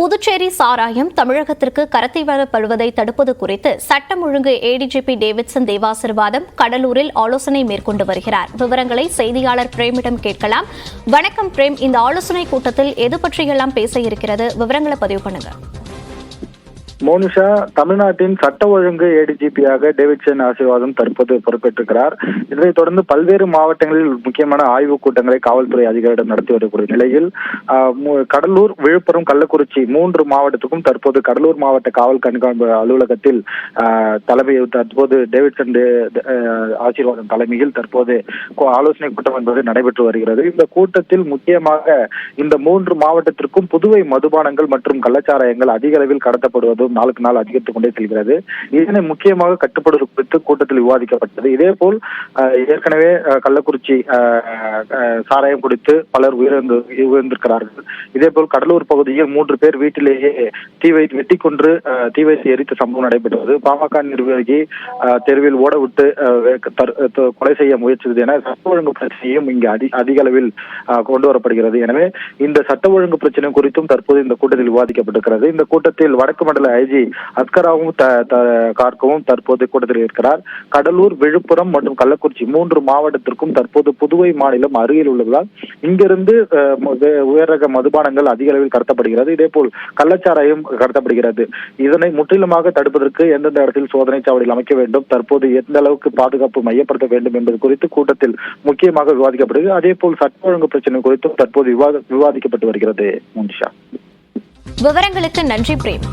புதுச்சேரி சாராயம் தமிழகத்திற்கு கடத்தி வரப்படுவதை தடுப்பது குறித்து சட்டம் ஒழுங்கு ஏடிஜிபி டேவிட்சன் தேவாசீர்வாதம் கடலூரில் ஆலோசனை மேற்கொண்டு வருகிறார். விவரங்களை செய்தியாளர் பிரேமிடம் கேட்கலாம். வணக்கம் பிரேம், இந்த ஆலோசனை கூட்டத்தில் எது பற்றியெல்லாம் பேச இருக்கிறது? விவரங்களை பதிவு பண்ணுங்க. மோனிஷா, தமிழ்நாட்டின் சட்ட ஒழுங்கு ஏடிஜிபியாக டேவிட்சன் ஆசீர்வாதம் தற்போது பொறுப்பேற்றிருக்கிறார். இதனைத் தொடர்ந்து பல்வேறு மாவட்டங்களில் முக்கியமான ஆய்வுக் கூட்டங்களை காவல்துறை அதிகாரிடம் நடத்தி வரக்கூடிய நிலையில் கடலூர், விழுப்புரம், கள்ளக்குறிச்சி 3 மாவட்டத்துக்கும் தற்போது கடலூர் மாவட்ட காவல் கண்காணிப்பு அலுவலகத்தில் தற்போது டேவிட்சன் ஆசீர்வாதம் தலைமையில் தற்போது ஆலோசனை கூட்டம் என்பது நடைபெற்று வருகிறது. இந்த கூட்டத்தில் முக்கியமாக இந்த 3 மாவட்டத்திற்கும் புதுவை மதுபானங்கள் மற்றும் கள்ளச்சாராயங்கள் அதிக அளவில் கடத்தப்படுவதும் நாளுக்கு நாள் அதிகரித்துக் கொண்டே செல்கிறது. இதனை முக்கியமாக கட்டுப்படுவது குறித்து கூட்டத்தில் விவாதிக்கப்பட்டது. இதேபோல் ஏற்கனவே கள்ளக்குறிச்சி சாராயம் குடித்து பலர் உயிரிழந்திருக்கிறார்கள். இதேபோல் கடலூர் பகுதியில் 3 பேர் வீட்டிலேயே வெட்டி கொன்று தீ வைத்து எரித்த சம்பவம் நடைபெற்றது. பாமக நிர்வாகி தெருவில் ஓட விட்டு கொலை செய்ய முயற்சித்தது என சட்ட ஒழுங்கு பிரச்சனையும் இங்கு அதிக அளவில் கொண்டு வரப்படுகிறது. எனவே இந்த சட்ட ஒழுங்கு பிரச்சனை குறித்தும் தற்போது இந்த கூட்டத்தில் விவாதிக்கப்பட்டிருக்கிறது. இந்த கூட்டத்தில் வடக்கு மண்டல ஐஜி அஸ்கராவும் கார்கவும் தற்போது கூட்டத்தில் இருக்கிறார். கடலூர், விழுப்புரம் மற்றும் கள்ளக்குறிச்சி 3 மாவட்டத்திற்கும் தற்போது புதுவை மாநிலம் அருகில் உள்ளதால் இங்கிருந்து உயர்ரக மதுபானங்கள் அதிக அளவில் கடத்தப்படுகிறது. இதேபோல் கள்ளச்சாராயம் கடத்தப்படுகிறது. இதனை முற்றிலுமாக தடுப்பதற்கு எந்தெந்த இடத்தில் சோதனை சாவடியில் அமைக்க வேண்டும், தற்போது எந்த அளவுக்கு பாதுகாப்பு மையப்படுத்த வேண்டும் என்பது குறித்து கூட்டத்தில் முக்கியமாக விவாதிக்கப்படுகிறது. அதேபோல் சட்ட ஒழுங்கு பிரச்சனை குறித்தும் தற்போது விவாதிக்கப்பட்டு வருகிறது. முனிஷா, விவரங்களுக்கு நன்றி பிரேம்.